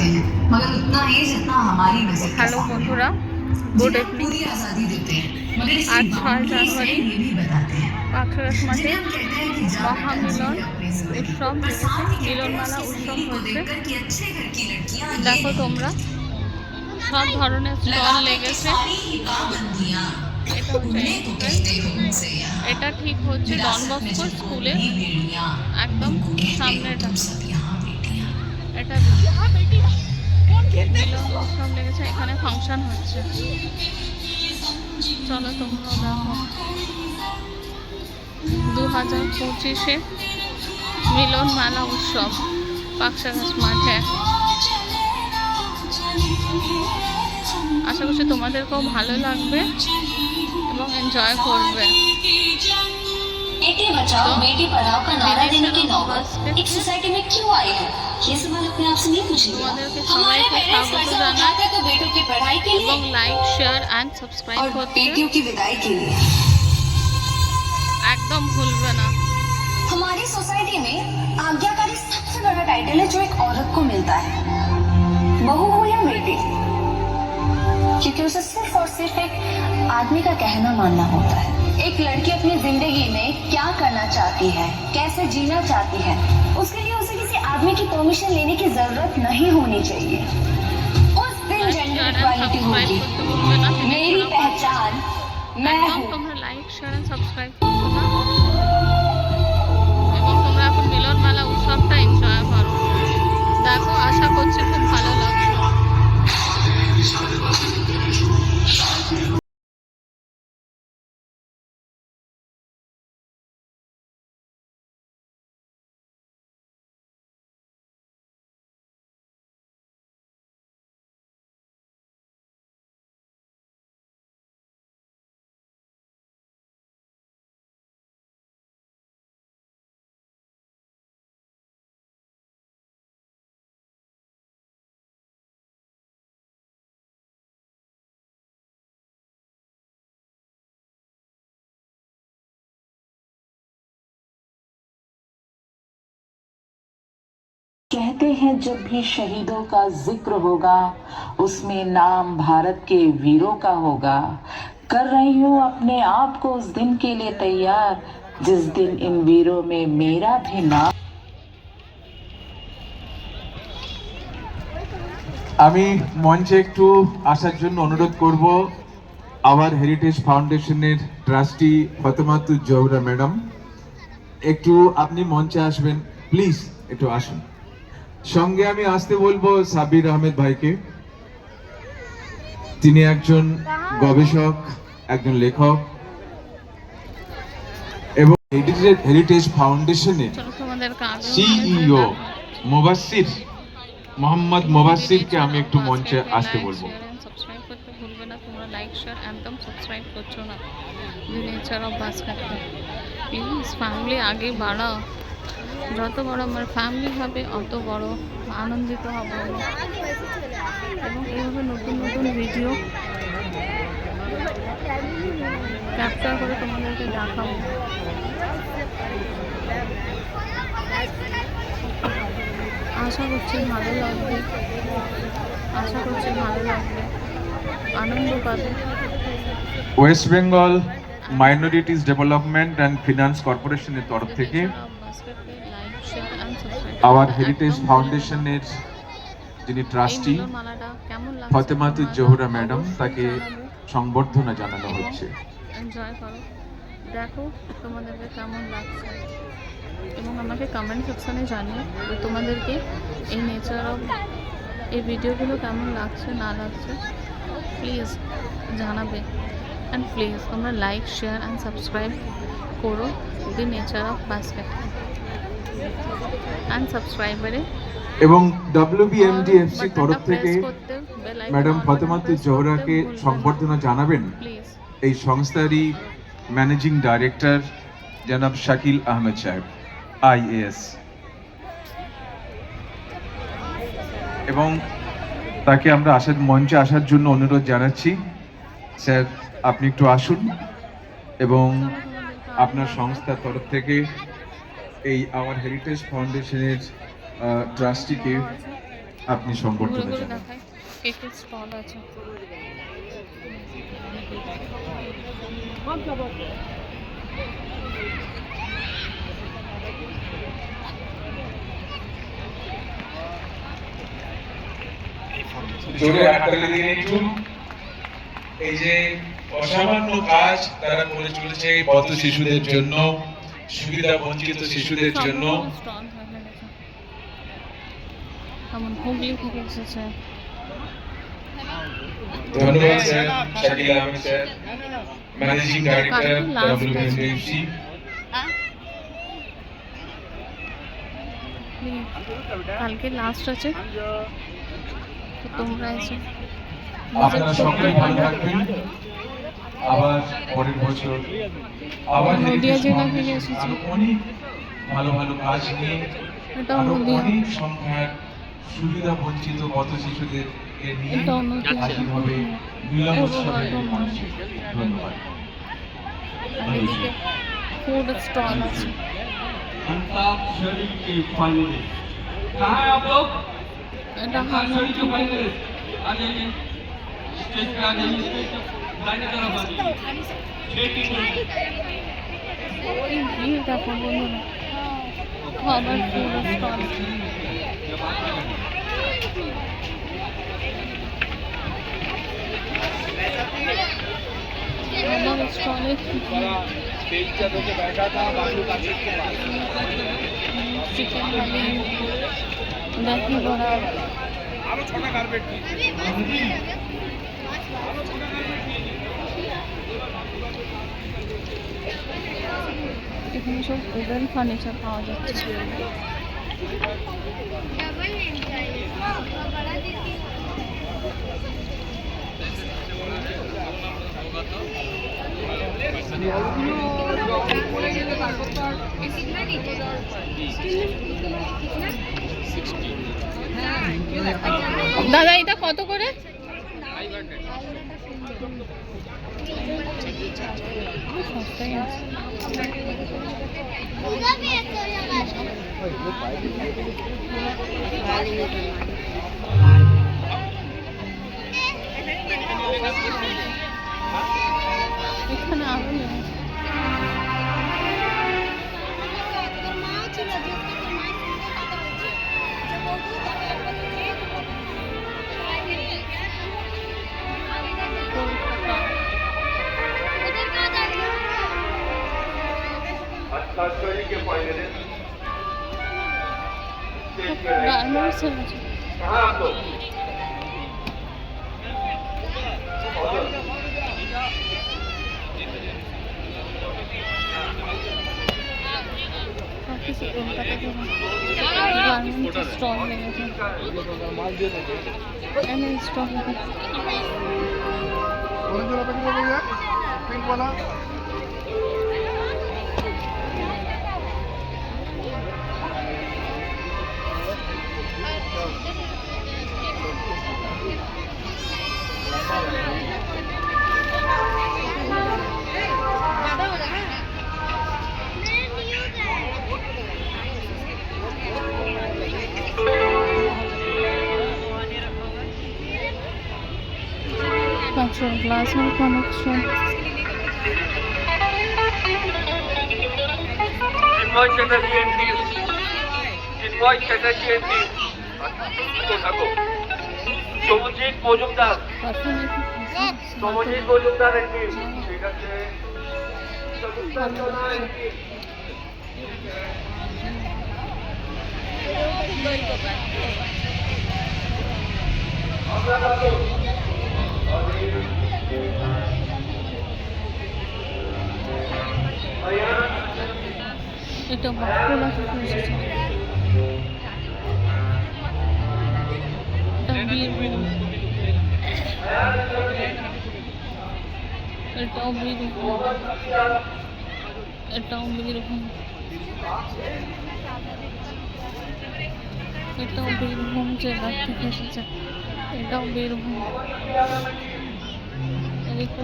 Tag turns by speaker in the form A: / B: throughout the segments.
A: चाहते हैं मगर उतना ही जितना हमारी नजर के
B: हेलो
A: सामने
B: बंधुरा गुड
A: जिन्हें
B: इवनिंग
A: पूरी आजादी देते हैं मगर इसकी
B: आज 6
A: बाउंड्रीज है
B: জানুয়ারি
A: ये भी बताते हैं
B: পাকশাঘাট মাঠে
A: जिन्हें हम कहते हैं कि जा बेटा
B: মহামিলন
A: जी अपनी जिंदगी
B: উৎসব
A: पर
B: লেগেছে
A: साथ ही कहते हैं
B: মিলনমেলা
A: उसकी
B: উৎসব
A: सहेली को
B: হয়েছে।
A: देखकर कि अच्छे घर की लड़कियां ये
B: দেখো
A: नहीं
B: তোমরা
A: करती
B: সব ধরনের স্টল
A: लगा दो कि
B: লেগেছে।
A: सारी ही पाबंदियां
B: এটা হচ্ছে
A: उन्हें तो
B: এন্ট্রান্স।
A: कहते हो मुझसे यहाँ
B: এটা ठीक হচ্ছে ডন
A: विरासत में
B: বস্কো
A: जिनको
B: স্কুলের
A: बनी बेड़ियां
B: একদম
A: उनको कहते हो
B: সামনেটা।
A: तुम सब यहाँ बेटियां
B: এটা মিলন উৎসব লেগেছে, এখানে ফাংশন হচ্ছে। চলো তোমরাও দেখো 2025-এ মিলন মেলা উৎসব পাকশাঘাট মাঠে। আশা করছি তোমাদেরকেও ভালো লাগবে এবং এনজয় করবে।
C: बेटी बचाओ बेटी पढ़ाओ का नारा देने की नौबत एक सोसाइटी में क्यों आई है? ये सवाल अपने आप से नहीं पूछिए।
B: তোমাদেরকে
C: हमारे
B: সবাইকে
C: पेरेंट्स
B: স্বাগত
C: कर्जा
B: জানাই
C: उठाते तो बेटों की पढ़ाई के
B: এবং
C: लिए
B: লাইক শেয়ার অ্যান্ড সাবস্ক্রাইব
C: और
B: করতে
C: बेटियों की विदाई के लिए।
B: একদম ভুলবে না।
C: हमारी सोसाइटी में आज्ञाकारी सबसे बड़ा टाइटल है जो एक औरत को मिलता है, बहू हो या बेटी, क्योंकि उसे सिर्फ और सिर्फ एक आदमी का कहना मानना होता है। एक लड़की अपनी जिंदगी में क्या करना चाहती है, कैसे जीना चाहती है, उसके लिए उसे किसी आदमी की परमिशन लेने की जरूरत नहीं होनी चाहिए। उस दिन जेंडर इक्वालिटी होगी। मेरी पहचान मैं
B: একদম
C: हूँ।
B: তোমরা লাইক শেয়ার অ্যান্ড সাবস্ক্রাইব করছো না এবং তোমরা এখন মিলন মেলা উৎসবটা এনজয় করো। দেখো আশা করছি খুব ভালো লাগবে।
D: कहते हैं जब भी शहीदों का जिक्र होगा उसमें नाम भारत के वीरों का होगा। कर रही हूँ अपने आप को उस दिन के लिए तैयार जिस दिन इन वीरों में मेरा भी नाम।
E: আমি মঞ্চে একটু আসার জন্য অনুরোধ করব আওয়ার হেরিটেজ ফাউন্ডেশনের ট্রাস্টি ফতেমাতুজ জোহরা ম্যাডাম, একটু আপনি মঞ্চে আসবেন প্লিজ, একটু আসুন। সঙ্গে আমি আসতে বলবো সাবির আহমেদ ভাইকে, তিনি একজন গবেষক, একজন লেখক এবং হেরিটেজ ফাউন্ডেশনের
B: চলো তোমাদেরকে আগে
E: সিইও মোহাম্মদ মুবাসসিরকে আমি একটু মঞ্চে আসতে বলবো।
B: সাবস্ক্রাইব করতে ভুলবে না। তোমরা লাইক শেয়ার একদম সাবস্ক্রাইব করছো না। Nature of basket please family আগে বাড়াও। যত বড় আমার ফ্যামিলি হবে অত বড় আনন্দিত হব আমি। এবং এইভাবে নতুন নতুন ভিডিও ক্যাপচার করে তোমাদেরকে দেখাবো। আশা করছি ভালো লাগবে, আশা করছি ভালো লাগবে, আনন্দ পাবে।
E: West Bengal minorities development and finance কর্পোরেশনের তরফ থেকে আওয়ার হেরিটেজ ফাউন্ডেশনের যিনি ট্রাস্টি ফতেমাতুজ জোহরা ম্যাডাম, তাকে সংবর্ধনা জানানো হচ্ছে।
B: এনজয় করো, দেখো তোমাদেরকে কেমন লাগছে এবং আমাকে কমেন্ট সেকশনে জানিও যে তোমাদেরকে এই নেচার অফ এই ভিডিওগুলো কেমন লাগছে না লাগছে, প্লিজ জানাবে। অ্যান্ড প্লিজ তোমরা লাইক শেয়ার অ্যান্ড সাবস্ক্রাইব করো the nature of basket and সাবস্ক্রাইবারে।
E: এবং WBMDFC তরফ থেকে ম্যাডাম ফতেমাতুজ জোহরাকে সংবর্ধনা জানাবেন এই সংস্থারই ম্যানেজিং ডাইরেক্টর জনাব শাকিল আহমেদ সাহেব IAS, এবং তাকে আমরা মঞ্চে আসার জন্য অনুরোধ জানাচ্ছি। স্যার আপনি একটু আসুন এবং আপনার সংস্থার তরফ থেকে এই আওয়ার হেরিটেজ ফাউন্ডেশনের ট্রাস্টিকে আপনি
B: ঘুরে
E: সম্বর্ধনা
B: ঘুরে
E: জানান।
B: দেখায় কেকের স্টল আছে।
E: জোরে হাততালি দিন একটু। এই যে অসামান্য কাজ তারা করে চলেছে পথ শিশুদের জন্য, সুবিধা বঞ্চিত শিশুদের জন্য।
B: স্টল হয়ে গেছে, যেমন হুগলি থেকে এসেছে।
E: ধন্যবাদ sir, Shakil Ahmed sir, managing director WBFC।
B: কালকে লাস্ট আছে, তো তোমরা এসে
E: আপনারা সকলেই ভালো থাকবেন। আবার পরের বছর আবার
B: নদিয়া
E: heritage
B: জেলা থেকে
E: foundation
B: এসেছি।
E: আরো অনেক ভালো ভালো কাজ নিয়ে
B: এটাও
E: আরো
B: নদিয়া,
E: অনেক সংখ্যার সুবিধা বঞ্চিত পথ শিশুদের নিয়ে
B: এটাও নদিয়া।
E: হাজির হবে মিলনোৎসবের এই মঞ্চে। ধন্যবাদ।
B: আর এদিকে ফুড স্টল আছে।
F: अंताक्षरी के फाइनलिस्ट कहाँ है आप लोग?
B: এটা
F: अंताक्षरी के
B: হাজার
F: फाइनलिस्ट आ जाइए, स्टेज पे आ जाइए, स्टेज पे दाहिने तरफ आ जाइए। 6 टीम
B: এই ভিড় দেখো বন্ধুরা, খাবার ফুড স্টল। খাবার স্টলে চিকেন থালি, দহি বড়া, এখানে সব উডেন ফার্নিচার পাওয়া যাচ্ছে। দাদা এটা কত করে? সস্তাই আছে। এখানে আরো নেই।
F: अंताक्षरी के फाइनलिस्ट स्टेज पे
B: गार्मेंट्स है मुझे।
F: कहाँ आप लोग?
B: काफी से कोलकाता के गारमेंट्स स्टॉल लगे थे। एम स्टॉल लगे। কাঁচের গ্লাস আর কানেকশন।
F: চিন্ময় চ্যাটার্জি এমপি, চিন্ময় চ্যাটার্জি এমপি, থাকো। সৌমজিৎ মজুমদার, সৌমজিৎ মজুমদার এমপি, ঠিক আছে। চতুর্থ এমপি।
B: এটা বাঁকুড়া থেকে এসেছে। এটা বীরভূম, এটাও বীরভূম, এটাও বীরভূম, এটাও বীরভূম জেলা থেকে এসেছে। এটাও বীরভূম। এদিকে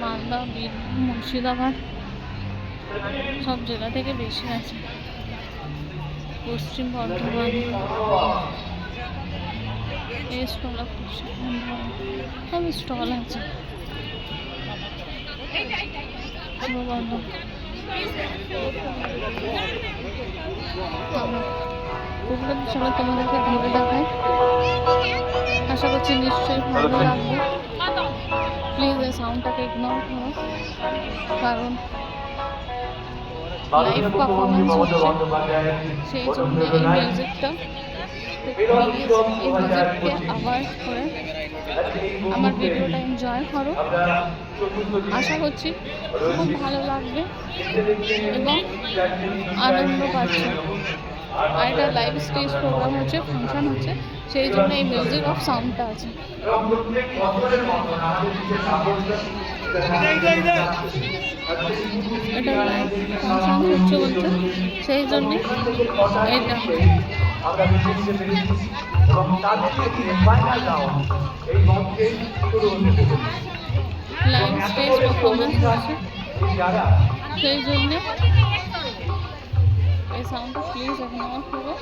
B: মালদা, বীরভূম, মুর্শিদাবাদ সব জেলা থেকে বেশি আছে। পশ্চিম বর্ধমান, এই স্টল পশ্চিম বর্ধমান, সব স্টল আছে পূর্ব বর্ধমান। ওগুলোর সময় তোমাদেরকে ঘুরে দেখায়, আশা করছি নিশ্চয়ই ভালো লাগবে। প্লিজ এই সাউন্ডটাকে ইগনোর করো, কারণ লাইভ পারফরমেন্স হচ্ছে, সেই জন্য এই মিউজিকটা, প্লিজ এই মিউজিককে অ্যাভয়েড করে আমার ভিডিওটা এনজয় করো। আশা করছি খুব ভালো লাগবে এবং আনন্দ পাচ্ছি। আর এটা লাইভ স্টেজ প্রোগ্রাম হচ্ছে, ফাংশন হচ্ছে, সেই জন্য এই মিউজিক অফ সাউন্ডটা আছে। এটা লাইভ ফাংশন হচ্ছে বলছে, সেই জন্যে এটা লাইভ স্টেজ পারফরমেন্স হচ্ছে, সেই জন্যে এই সাউন্ডটা প্লিজ ইগনোর করো।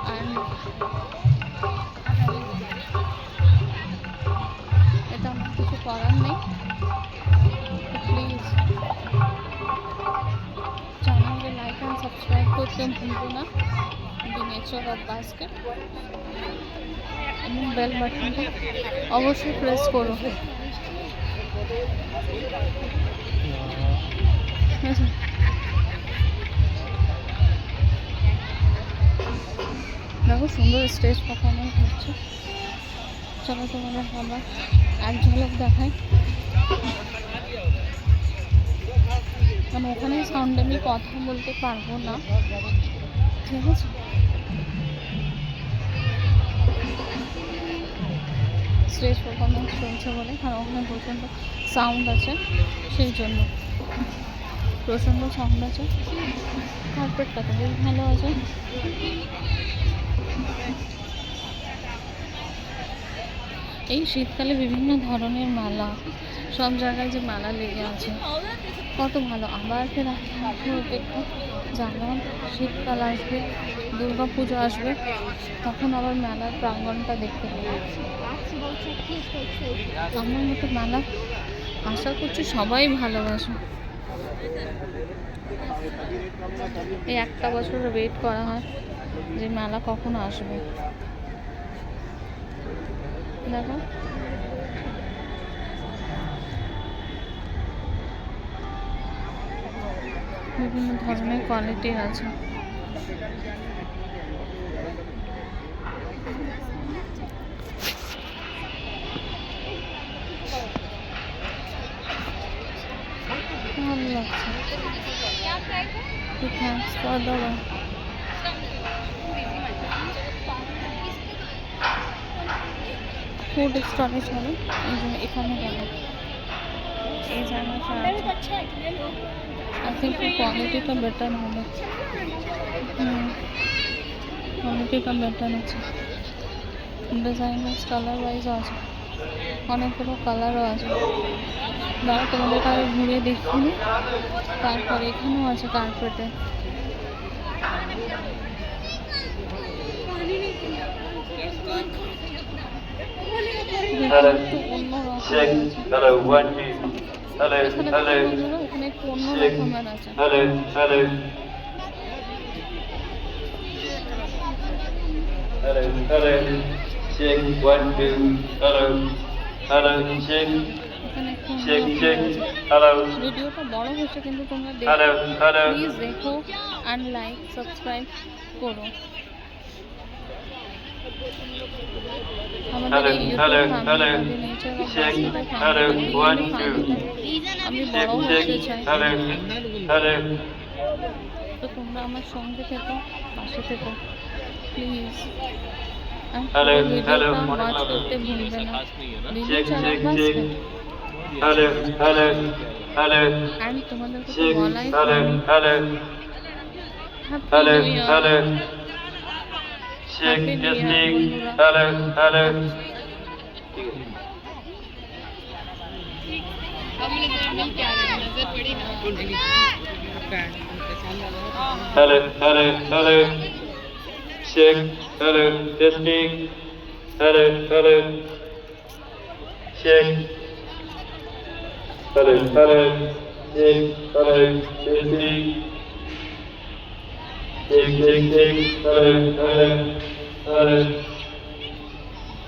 B: অ্যান্ড এটা আমার কিছু করার নেই, প্লিজ চ্যানেলকে লাইক অ্যান্ড সাবস্ক্রাইব করতে ভুলবো না, দি নেচার অফ বাস্কেট, এবং বেল বাটনটা অবশ্যই প্রেস করো। দেখো সুন্দর স্টেজ পারফরমেন্স হচ্ছে, চলো তোমাদের আবার এক ঝলক দেখাই। মানে ওখানে সাউন্ডে আমি কথা বলতে পারবো না, ঠিক আছে? স্টেজ পারফরমেন্স চলছে বলে, কারণ ওখানে প্রচণ্ড সাউন্ড আছে, সেই জন্য প্রচণ্ড সাউন্ড আছে। কার্পেটটা তো বেশ ভালো আছে। এই শীতকালে বিভিন্ন ধরনের মেলা, সব জায়গায় যে মেলা লেগে আছে, কত ভালো। আবার ফের অপেক্ষা, যেমন শীতকাল আসবে, দুর্গা পুজো আসবে, তখন আবার মেলার প্রাঙ্গণটা দেখতে পাবো। আমার মতো মেলা আশা করছি সবাই ভালোবাসে। এই একটা বছর ওয়েট করা হয় যে মেলা কখন আসবে। দেখো বিভিন্ন ধরনের কোয়ালিটির আছে। ভালো লাগছে। থ্যাঙ্কস ফর দ্য ফুড স্টলে চলো, এই জন্য এখানে গেল, এই জায়গাটা আছে। আই থিঙ্ক কোয়ালিটিটা বেটার হবে, কোয়ালিটিটা বেটার আছে। ডিজাইনার কালার ওয়াইজ আছে, অনেকগুলো কালারও আছে। দাঁড়া তোমাদেরকে আরও ঘুরে দেখিনি। তারপরে এখানেও আছে কার্পেটে।
G: Hello.
B: একটু অন্যরকম
G: Check. Hello. 1, 2. Hello. Hello.
B: এখানে একটু অন্য
G: Check.
B: রকমের আছে।
G: Hello. Hello. Hello. Hello. Check. 1, 2. Hello. Hello. Check.
B: এখানে একটু
G: Check.
B: অন্যরকম
G: Check.
B: আছে।
G: Hello.
B: ভিডিওটা বড় হচ্ছে, কিন্তু তোমরা
G: Hello. Hello.
B: প্লিজ দেখো অ্যান্ড লাইক সাবস্ক্রাইব করো। আমাদের
G: Hello.
B: এই
G: Hello.
B: YouTube
G: Hello.
B: Family nature of
G: Check.
B: Basket
G: Hello.
B: Family
G: 1, 2.
B: আমি
G: Check.
B: বড়
G: Check.
B: হতে চাই,
G: Hello. Hello.
B: তো তোমরা আমার সঙ্গে থেকো, পাশে থেকো প্লিজ।
G: Hello. Hello.
B: ওয়াচ করতে ভুলবে না।
G: Check.
B: Nature of
G: Check. Check.
B: Basket.
G: Hello. Hello. Hello.
B: And তোমাদেরকে তো
G: Check.
B: বলাই
G: Hello.
B: হয়নি,
G: Hello.
B: Happy
G: Hello.
B: New year.
G: Hello. Check.
B: Happy New Year,
G: Testing.
B: বন্ধুরা।
G: Hello. Hello. Hello. Hello. Hello. check, hello, testing, hello, hello, check, hello, hello, check, hello, testing, check, check, check, hello, hello, hello,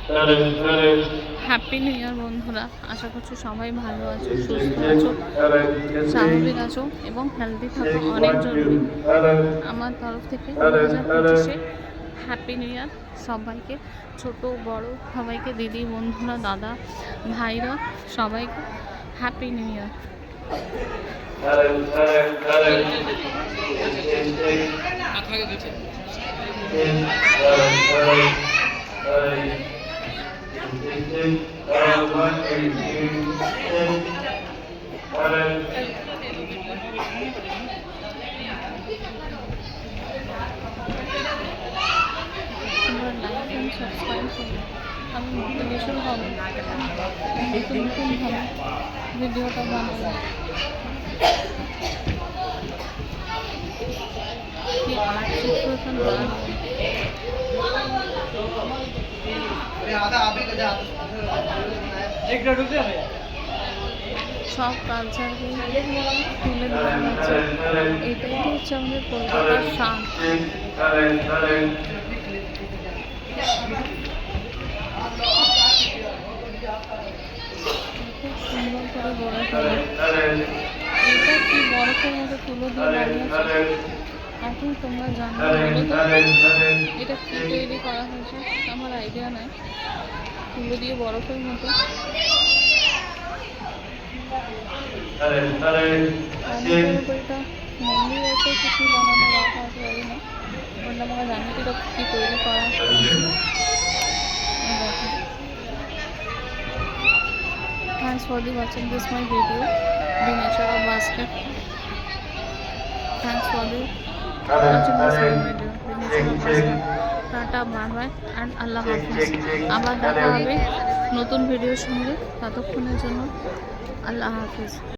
G: hello, hello,
B: happy new year বন্ধুরা, আশা করছি সবাই ভালো আছো, সুস্থ আছো, স্বাভাবিক আছো এবং হেলদি থাকো, অনেক জরুরি। আমার তরফ থেকে 2025-এ হ্যাপি নিউ ইয়ার সবাইকে, ছোট বড় সবাইকে, দিদি বন্ধুরা দাদা ভাইরা সবাইকে happy new year.
G: hello, hello, hello,
B: তোমরা লাইক অ্যান্ড সাবস্ক্রাইব করো, আমি মোটিভেশন হবো, নতুন নতুনভাবে ভিডিওটা বানাবো। কি আর্ট সিচুয়েশন সব কালচারকে তুলে ধরা হচ্ছে, এটাই তো হচ্ছে আমাদের কলকাতার শান। খুব সুন্দর করে গড়ে তোলে, এটা কি বরফের মধ্যে তুলো দিয়ে বানিয়েছে। এখন তোমরা জানো এটা কি তৈরি করা হয়েছে, আমার আইডিয়া নাই। তুলো দিয়ে বরফের মতো এটা মন্দির আছে, কিছু বানানো রাখা আছে, জানি না, বললাম আমরা জানি এটা কি তৈরি করা হয়েছে। Thanks for watching this my video, The Nature of Basket. Thanks for watching this my video, The Nature of Basket. Tata, bye bye and আল্লাহ হাফিজ। আবার দেখা হবে নতুন ভিডিওর সঙ্গে, ততক্ষণের জন্য আল্লাহ হাফিজ।